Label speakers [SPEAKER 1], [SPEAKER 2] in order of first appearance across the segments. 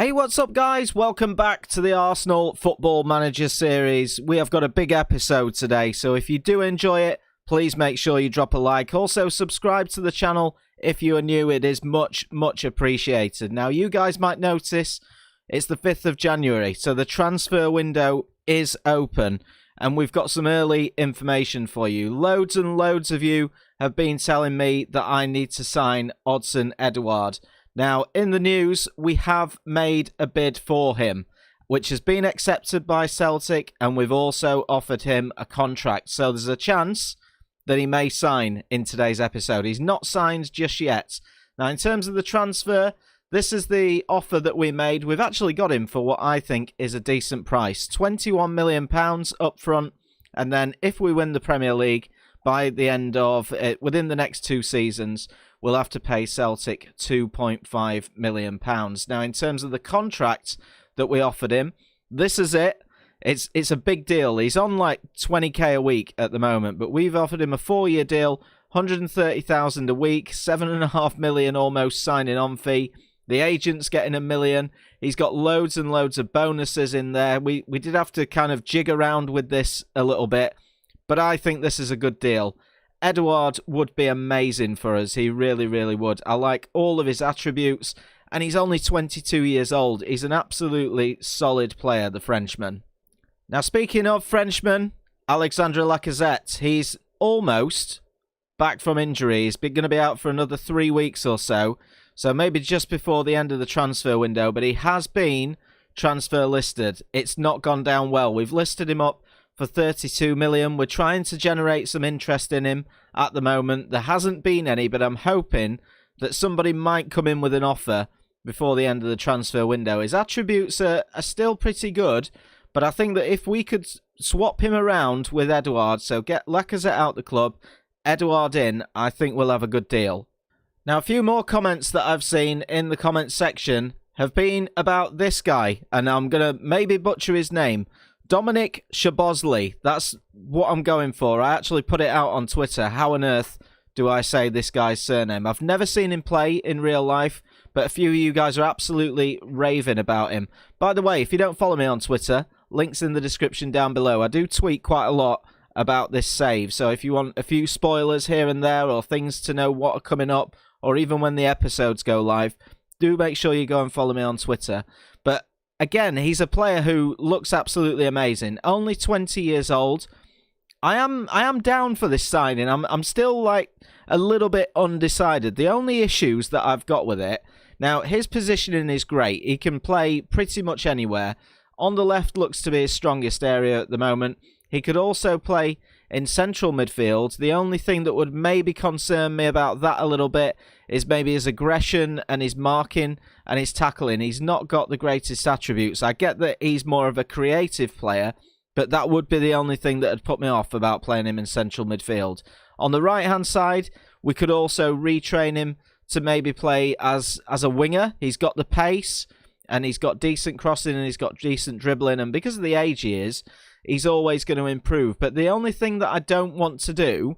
[SPEAKER 1] Hey, what's up, guys? Welcome back to the Arsenal Football Manager series. We have got a big episode today, so if you do enjoy it, please make sure you drop a like. Also, subscribe to the channel if you are new. It is much appreciated. Now, you guys might notice it's the 5th of January, so the transfer window is open, and we've got some early information for you. Loads and loads of you have been telling me that I need to sign Odsonne Edouard. Now, in the news, we have made a bid for him, which has been accepted by Celtic, and we've also offered him a contract. So there's a chance that he may sign in today's episode. He's not signed just yet. Now, in terms of the transfer, this is the offer that we made. We've actually got him for what I think is a decent price. £21 million up front, and then if we win the Premier League by the end of it, within the next 2 seasons, we'll have to pay Celtic £2.5 million. Now, in terms of the contract that we offered him, this is it. It's a big deal. He's on like 20k a week at the moment, but we've offered him a 4-year deal, 130,000 a week, 7.5 million almost signing on fee. The agent's getting $1 million. He's got loads and loads of bonuses in there. We did have to kind of jig around with this a little bit, but I think this is a good deal. Edouard would be amazing for us. He really would. I like all of his attributes, and he's only 22 years old. He's an absolutely solid player, the Frenchman. Now, speaking of Frenchman, Alexandre Lacazette. He's almost back from injury. He's going to be out for another 3 weeks or so, so maybe just before the end of the transfer window, but he has been transfer listed. It's not gone down well. We've listed him up for 32 million. We're trying to generate some interest in him at the moment. There hasn't been any, but I'm hoping that somebody might come in with an offer before the end of the transfer window. His attributes are still pretty good, but I think that if we could swap him around with Edouard, so get Lacazette out the club, Edouard in, I think we'll have a good deal. Now, a few more comments that I've seen in the comments section have been about this guy, and I'm going to maybe butcher his name. Dominic Szoboszlai, that's what I'm going for. I actually put it out on Twitter. How on earth do I say this guy's surname? I've never seen him play in real life, but a few of you guys are absolutely raving about him. By the way, if you don't follow me on Twitter, links in the description down below. I do tweet quite a lot about this save, so if you want a few spoilers here and there, or things to know what are coming up, or even when the episodes go live, do make sure you go and follow me on Twitter. But again, he's a player who looks absolutely amazing. Only 20 years old. I am down for this signing. I'm still like a little bit undecided. The only issues that I've got with it, now his positioning is great. He can play pretty much anywhere. On the left looks to be his strongest area at the moment. He could also play in central midfield. The only thing that would maybe concern me about that a little bit is maybe his aggression and his marking and his tackling. He's not got the greatest attributes. I get that he's more of a creative player, but that would be the only thing that would put me off about playing him in central midfield. On the right-hand side, we could also retrain him to maybe play as a winger. He's got the pace, and he's got decent crossing, and he's got decent dribbling, and because of the age he is, he's always going to improve. But the only thing that I don't want to do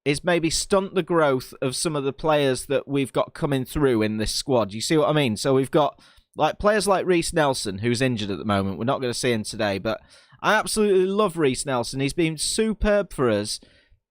[SPEAKER 1] is maybe stunt the growth of some of the players that we've got coming through in this squad. You see what I mean? So we've got like players like Reiss Nelson, who's injured at the moment. We're not going to see him today, but I absolutely love Reiss Nelson. He's been superb for us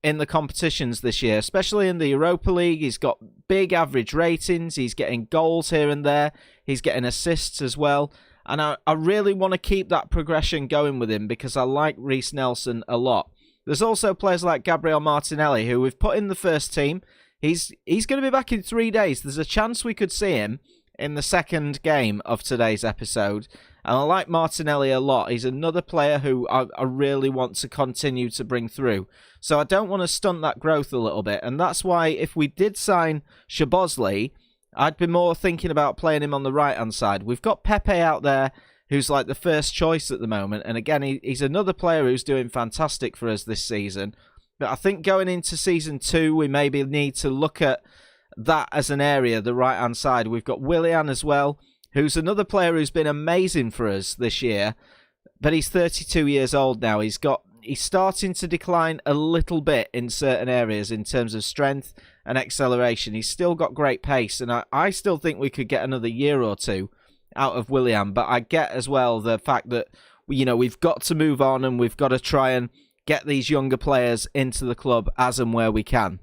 [SPEAKER 1] in the competitions this year, especially in the Europa League. He's got big average ratings. He's getting goals here and there. He's getting assists as well. And I really want to keep that progression going with him because I like Reiss Nelson a lot. There's also players like Gabriel Martinelli, who we've put in the first team. He's going to be back in 3 days. There's a chance we could see him in the second game of today's episode. And I like Martinelli a lot. He's another player who I really want to continue to bring through. So I don't want to stunt that growth a little bit. And that's why if we did sign Szoboszlai, I'd be more thinking about playing him on the right-hand side. We've got Pepe out there, who's like the first choice at the moment. And again, he's another player who's doing fantastic for us this season. But I think going into Season 2, we maybe need to look at that as an area, the right-hand side. We've got Willian as well, who's another player who's been amazing for us this year. But he's 32 years old now. He's starting to decline a little bit in certain areas in terms of strength and acceleration. He's still got great pace, and I still think we could get another year or two out of Willian, but I get as well the fact that, we've got to move on and we've got to try and get these younger players into the club as and where we can.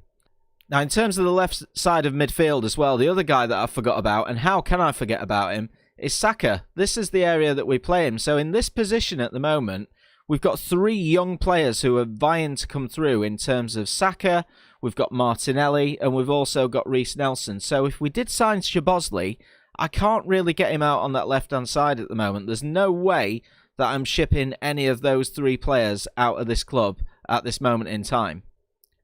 [SPEAKER 1] Now, in terms of the left side of midfield as well, the other guy that I forgot about, and how can I forget about him, is Saka. This is the area that we play him. So in this position at the moment, we've got 3 young players who are vying to come through in terms of Saka, we've got Martinelli, and we've also got Reiss Nelson. So if we did sign Szoboszlai, I can't really get him out on that left-hand side at the moment. There's no way that I'm shipping any of those 3 players out of this club at this moment in time.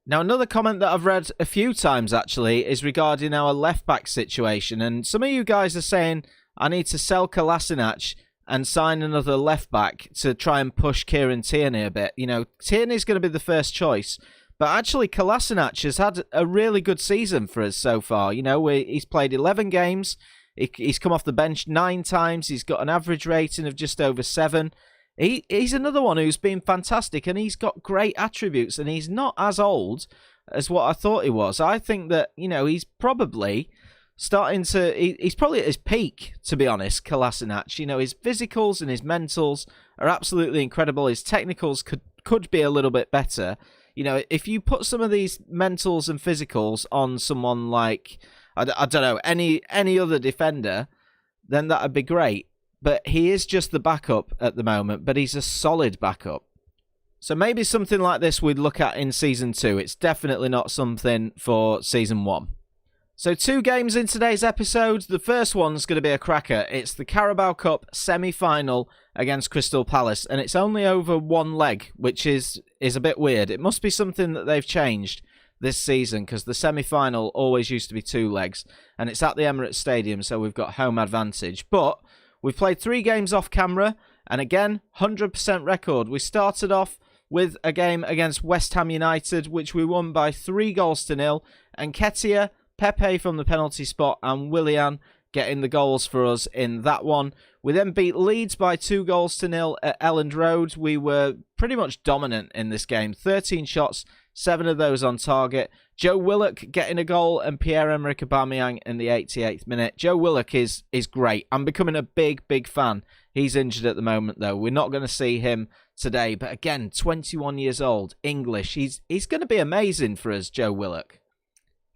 [SPEAKER 1] Now, another comment that I've read a few times, actually, is regarding our left-back situation. And some of you guys are saying I need to sell Kolasinac and sign another left-back to try and push Kieran Tierney a bit. Tierney's going to be the first choice. But actually, Kolasinac has had a really good season for us so far. He's played 11 games. He's come off the bench 9 times. He's got an average rating of just over 7. He's another one who's been fantastic, and he's got great attributes, and he's not as old as what I thought he was. I think that, he's probably he's probably at his peak, to be honest, Kolasinac. His physicals and his mentals are absolutely incredible. His technicals could be a little bit better. If you put some of these mentals and physicals on someone like, I don't know, any other defender, then that would be great. But he is just the backup at the moment, but he's a solid backup. So maybe something like this we'd look at in Season 2. It's definitely not something for Season 1. So 2 games in today's episode. The first one's going to be a cracker. It's the Carabao Cup semi-final against Crystal Palace, and it's only over 1 leg, which is a bit weird. It must be something that they've changed this season, because the semi-final always used to be 2 legs, and it's at the Emirates Stadium, so we've got home advantage. But we've played 3 games off camera, and again, 100% record. We started off with a game against West Ham United, which we won by 3-0, and Nketiah, Pepe from the penalty spot, and Willian getting the goals for us in that one. We then beat Leeds by 2-0 at Elland Road. We were pretty much dominant in this game. 13 shots, 7 of those on target. Joe Willock getting a goal, and Pierre-Emerick Aubameyang in the 88th minute. Joe Willock is great. I'm becoming a big fan. He's injured at the moment, though. We're not going to see him today. But again, 21 years old, English. He's going to be amazing for us, Joe Willock.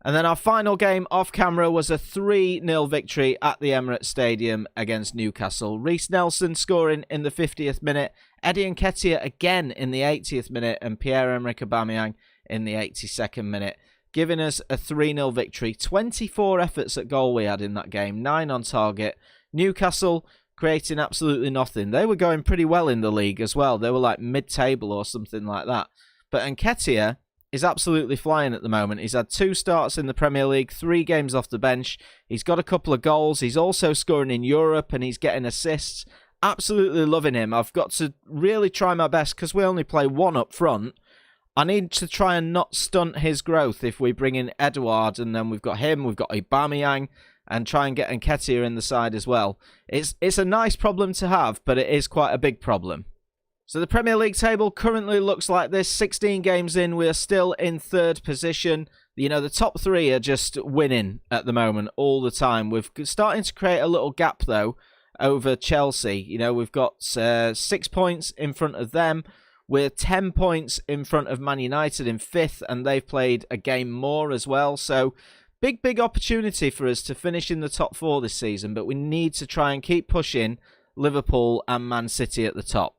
[SPEAKER 1] And then our final game off camera was a 3-0 victory at the Emirates Stadium against Newcastle. Reiss Nelson scoring in the 50th minute, Eddie Nketiah again in the 80th minute, and Pierre-Emerick Aubameyang in the 82nd minute, giving us a 3-0 victory. 24 efforts at goal we had in that game, 9 on target. Newcastle creating absolutely nothing. They were going pretty well in the league as well. They were like mid-table or something like that. But Nketiah is absolutely flying at the moment. He's had 2 starts in the Premier League, 3 games off the bench. He's got a couple of goals. He's also scoring in Europe, and he's getting assists. Absolutely loving him. I've got to really try my best, because we only play 1 up front. I need to try and not stunt his growth if we bring in Edouard, and then we've got him, we've got Aubameyang, and try and get Nketiah in the side as well. It's a nice problem to have, but it is quite a big problem. So the Premier League table currently looks like this. 16 games in, we're still in 3rd position. The top 3 are just winning at the moment all the time. We're starting to create a little gap, though, over Chelsea. We've got 6 points in front of them. We're 10 points in front of Man United in 5th, and they've played a game more as well. So big opportunity for us to finish in the top 4 this season, but we need to try and keep pushing Liverpool and Man City at the top.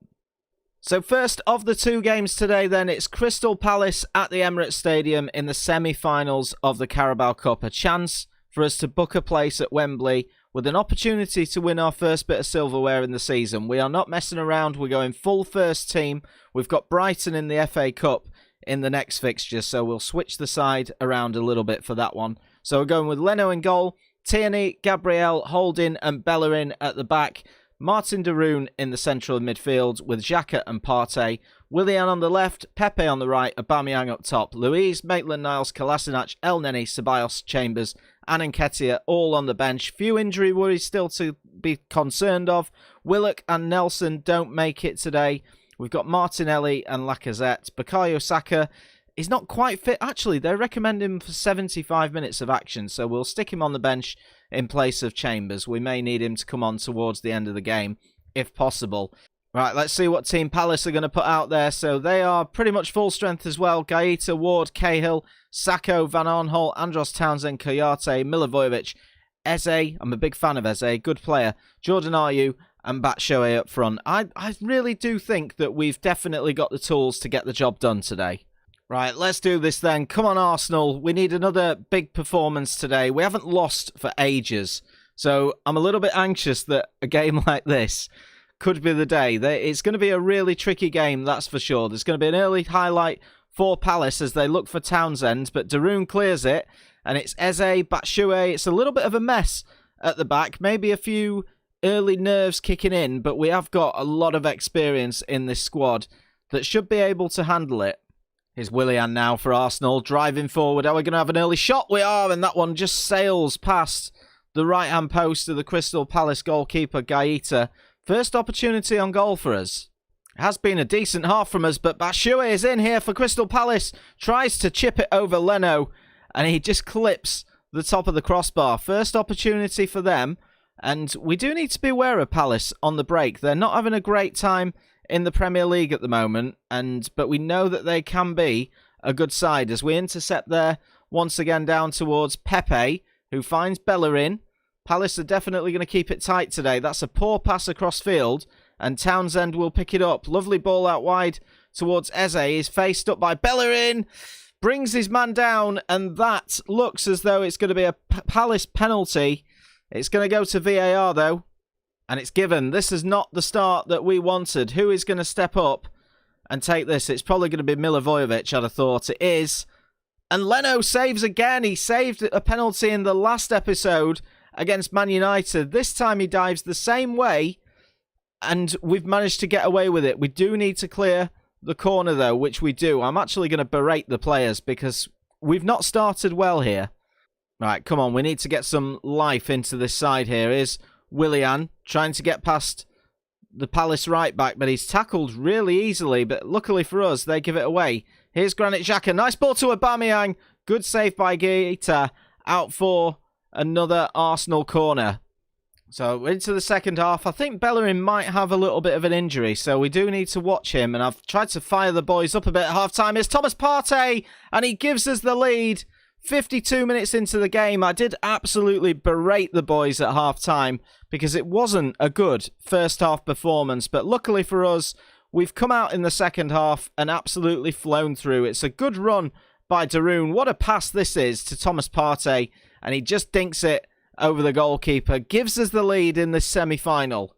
[SPEAKER 1] So first of the 2 games today then, it's Crystal Palace at the Emirates Stadium in the semi-finals of the Carabao Cup. A chance for us to book a place at Wembley with an opportunity to win our first bit of silverware in the season. We are not messing around. We're going full first team. We've got Brighton in the FA Cup in the next fixture, so we'll switch the side around a little bit for that one. So we're going with Leno in goal, Tierney, Gabriel, Holding and Bellerin at the back. Martin de Roon in the central midfield with Xhaka and Partey. Willian on the left, Pepe on the right, Aubameyang up top. Luiz, Maitland-Niles, Kolasinac, El Neni, Ceballos, Chambers and Nketiah all on the bench. Few injury worries still to be concerned of. Willock and Nelson don't make it today. We've got Martinelli and Lacazette. Bukayo Saka is not quite fit. Actually, they recommend him for 75 minutes of action, so we'll stick him on the bench in place of Chambers. We may need him to come on towards the end of the game, if possible. Right, let's see what Team Palace are going to put out there. So they are pretty much full strength as well. Gaeta, Ward, Cahill, Sacco, Van Arnholt, Andros Townsend, Kayate, Milivojevic, Eze. I'm a big fan of Eze. Good player. Jordan Ayew and Batshuayi up front. I really do think that we've definitely got the tools to get the job done today. Right, let's do this then. Come on, Arsenal. We need another big performance today. We haven't lost for ages. So I'm a little bit anxious that a game like this could be the day. It's going to be a really tricky game, that's for sure. There's going to be an early highlight for Palace as they look for Townsend, but Darun clears it, and it's Eze, Batshuayi. It's a little bit of a mess at the back. Maybe a few early nerves kicking in, but we have got a lot of experience in this squad that should be able to handle it. Here's Willian now for Arsenal, driving forward. Are we going to have an early shot? We are, and that one just sails past the right-hand post of the Crystal Palace goalkeeper, Gaeta. First opportunity on goal for us. It has been a decent half from us, but Batshuayi is in here for Crystal Palace. Tries to chip it over Leno, and he just clips the top of the crossbar. First opportunity for them, and we do need to be aware of Palace on the break. They're not having a great time in the Premier League at the moment, but we know that they can be a good side as we intercept there once again down towards Pepe, who finds Bellerin. Palace are definitely going to keep it tight today. That's a poor pass across field, and Townsend will pick it up. Lovely ball out wide towards Eze. He's faced up by Bellerin, brings his man down, and that looks as though it's going to be a Palace penalty. It's going to go to VAR, though, and it's given. This is not the start that we wanted. Who is going to step up and take this? It's probably going to be Milivojevic, I'd have thought. It is. And Leno saves again. He saved a penalty in the last episode against Man United. This time he dives the same way, and we've managed to get away with it. We do need to clear the corner, though, which we do. I'm actually going to berate the players because we've not started well here. Right, come on. We need to get some life into this side here. Here's Willian trying to get past the Palace right back, but he's tackled really easily. But luckily for us, they give it away. Here's Granit Xhaka. Nice ball to Aubameyang. Good save by Gaeta. Out for another Arsenal corner. So into the second half. I think Bellerin might have a little bit of an injury, so we do need to watch him. And I've tried to fire the boys up a bit at half-time. It's Thomas Partey, and he gives us the lead. 52 minutes into the game. I did absolutely berate the boys at half-time because it wasn't a good first-half performance. But luckily for us, we've come out in the second half and absolutely flown through. It's a good run by Darun. What a pass this is to Thomas Partey. And he just dinks it over the goalkeeper. Gives us the lead in this semi-final.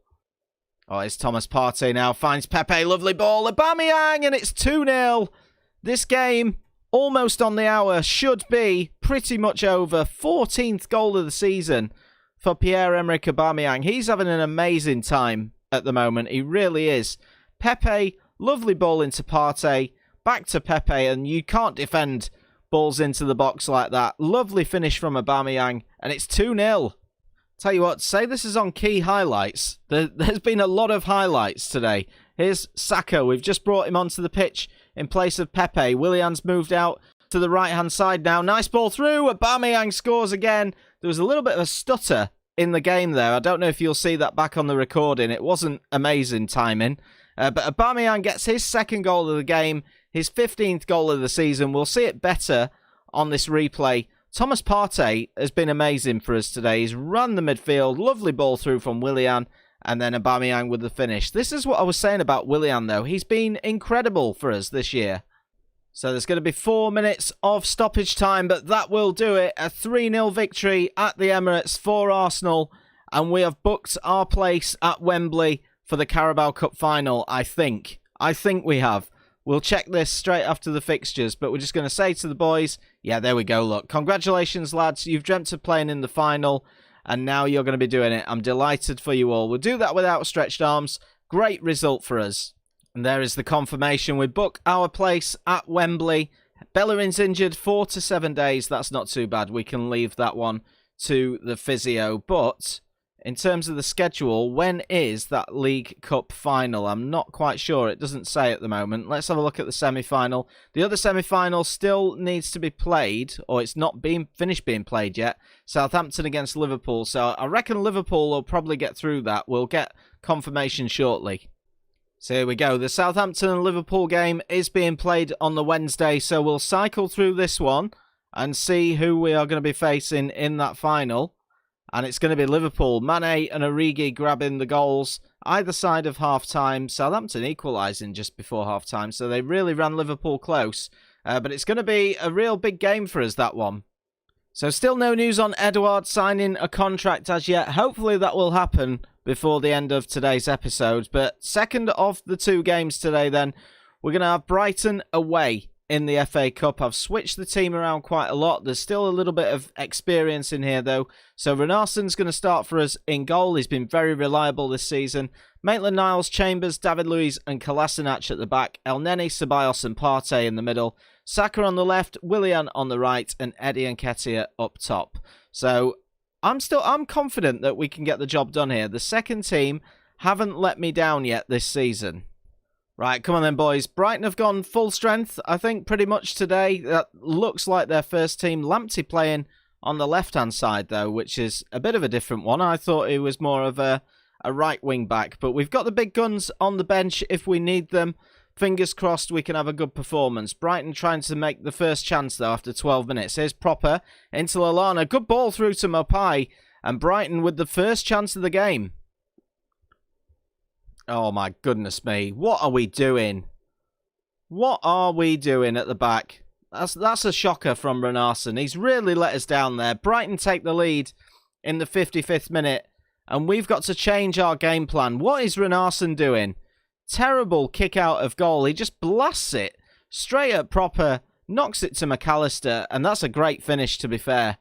[SPEAKER 1] Oh, it's Thomas Partey now. Finds Pepe. Lovely ball. Aubameyang. And it's 2-0. This game, almost on the hour, should be pretty much over. 14th goal of the season for Pierre-Emerick Aubameyang. He's having an amazing time at the moment. He really is. Pepe. Lovely ball into Partey. Back to Pepe. And you can't defend balls into the box like that. Lovely finish from Aubameyang, and it's 2-0. Tell you what, say this is on key highlights. There's been a lot of highlights today. Here's Sacco. We've just brought him onto the pitch in place of Pepe. Willian's moved out to the right-hand side now. Nice ball through. Aubameyang scores again. There was a little bit of a stutter in the game there. I don't know if you'll see that back on the recording. It wasn't amazing timing. But Aubameyang gets his second goal of the game. His 15th goal of the season. We'll see it better on this replay. Thomas Partey has been amazing for us today. He's run the midfield. Lovely ball through from Willian. And then Aubameyang with the finish. This is what I was saying about Willian, though. He's been incredible for us this year. So there's going to be 4 minutes of stoppage time, but that will do it. A 3-0 victory at the Emirates for Arsenal. And we have booked our place at Wembley for the Carabao Cup final, I think. I think we have. We'll check this straight after the fixtures, but we're just going to say to the boys, yeah, there we go, look. Congratulations, lads. You've dreamt of playing in the final, and now you're going to be doing it. I'm delighted for you all. We'll do that with outstretched arms. Great result for us. And there is the confirmation. We book our place at Wembley. Bellerin's injured 4 to 7 days. That's not too bad. We can leave that one to the physio, but in terms of the schedule, when is that League Cup final? I'm not quite sure. It doesn't say at the moment. Let's have a look at the semi-final. The other semi-final still needs to be played, or it's not finished being played yet. Southampton against Liverpool. So I reckon Liverpool will probably get through that. We'll get confirmation shortly. So here we go. The Southampton and Liverpool game is being played on the Wednesday. So we'll cycle through this one and see who we are going to be facing in that final. And it's going to be Liverpool. Mane and Origi grabbing the goals either side of half-time. Southampton equalising just before half-time. So they really ran Liverpool close. But it's going to be a real big game for us, that one. So still no news on Edouard signing a contract as yet. Hopefully that will happen before the end of today's episode. But second of the 2 games today then, we're going to have Brighton away in the FA Cup. I've switched the team around quite a lot. There's still a little bit of experience in here though. So Renarsson's going to start for us in goal. He's been very reliable this season. Maitland-Niles, Chambers, David Luiz and Kolasinac at the back. Elneny, Ceballos and Partey in the middle. Saka on the left, Willian on the right and Eddie Nketiah up top. So I'm confident that we can get the job done here. The second team haven't let me down yet this season. Right, come on then, boys. Brighton have gone full strength, I think, pretty much today. That looks like their first team. Lamptey playing on the left-hand side, though, which is a bit of a different one. I thought he was more of a right wing-back. But we've got the big guns on the bench if we need them. Fingers crossed we can have a good performance. Brighton trying to make the first chance, though, after 12 minutes. Here's Proper into Lallana. Good ball through to Maupay. And Brighton with the first chance of the game. Oh my goodness me. What are we doing? What are we doing at the back? That's a shocker from Renarson. He's really let us down there. Brighton take the lead in the 55th minute. And we've got to change our game plan. What is Renarson doing? Terrible kick out of goal. He just blasts it straight at Proper. Knocks it to McAllister. And that's a great finish, to be fair.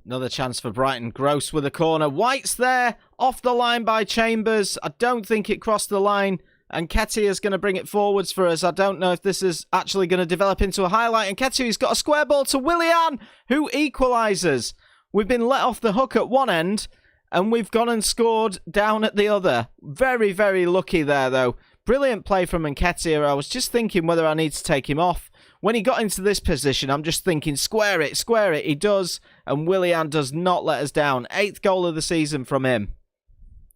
[SPEAKER 1] Another chance for Brighton. Gross with a corner. White's there. Off the line by Chambers. I don't think it crossed the line. And Nketiah is going to bring it forwards for us. I don't know if this is actually going to develop into a highlight. And Nketiah's got a square ball to Willian, who equalises. We've been let off the hook at one end. And we've gone and scored down at the other. Very, very lucky there, though. Brilliant play from Nketiah. I was just thinking whether I need to take him off. When he got into this position, I'm just thinking, square it, square it. He does, and Willian does not let us down. 8th goal of the season from him.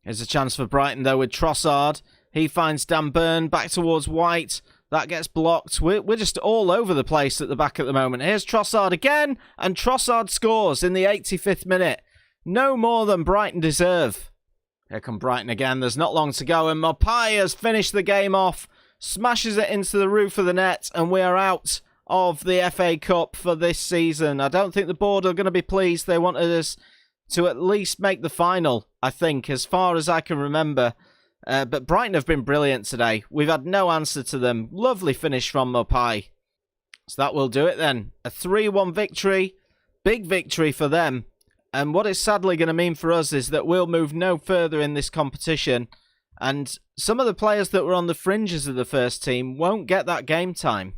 [SPEAKER 1] There's a chance for Brighton, though, with Trossard. He finds Dan Burn back towards White. That gets blocked. We're just all over the place at the back at the moment. Here's Trossard again, and Trossard scores in the 85th minute. No more than Brighton deserve. Here come Brighton again. There's not long to go, and Maupay has finished the game off. Smashes it into the roof of the net, and we are out of the FA Cup for this season. I don't think the board are going to be pleased. They wanted us to at least make the final, I think, as far as I can remember. But Brighton have been brilliant today. We've had no answer to them. Lovely finish from Maupay. So that will do it then. A 3-1 victory. Big victory for them. And what it's sadly going to mean for us is that we'll move no further in this competition. And some of the players that were on the fringes of the first team won't get that game time.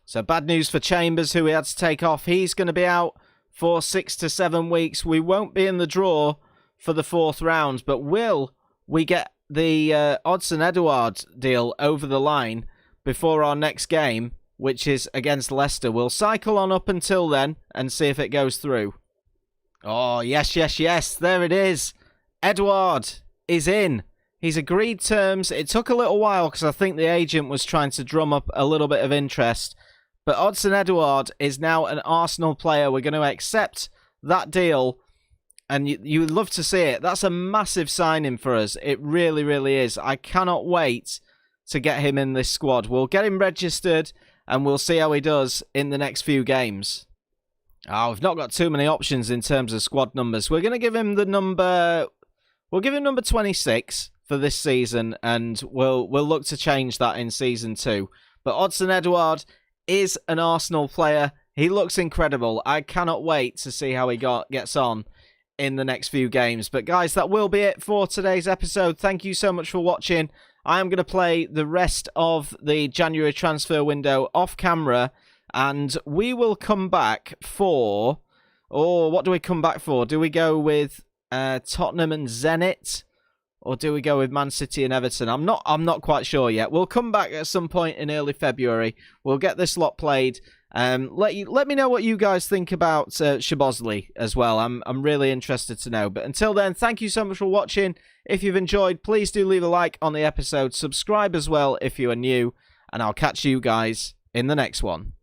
[SPEAKER 1] So bad news for Chambers, who we had to take off. He's going to be out for 6 to 7 weeks. We won't be in the draw for the 4th round. But will we get the Odsonne Edouard deal over the line before our next game, which is against Leicester? We'll cycle on up until then and see if it goes through. Oh, yes, yes, yes. There it is. Edouard is in. He's agreed terms. It took a little while because I think the agent was trying to drum up a little bit of interest. But Odsonne Edouard is now an Arsenal player. We're going to accept that deal. And you would love to see it. That's a massive signing for us. It really, really is. I cannot wait to get him in this squad. We'll get him registered and we'll see how he does in the next few games. Oh, we've not got too many options in terms of squad numbers. We're going to give him the number... We'll give him number 26 for this season, and we'll look to change that in Season 2. But Odsonne Edouard is an Arsenal player. He looks incredible. I cannot wait to see how he gets on in the next few games. But guys, that will be it for today's episode. Thank you so much for watching. I am going to play the rest of the January transfer window off camera, and we will come back for... Oh, what do we come back for? Do we go with Tottenham and Zenit? Or do we go with Man City and Everton? I'm not quite sure yet. We'll come back at some point in early February. We'll get this lot played. Let me know what you guys think about Szoboszlai as well. I'm really interested to know. But until then, thank you so much for watching. If you've enjoyed, please do leave a like on the episode. Subscribe as well if you are new. And I'll catch you guys in the next one.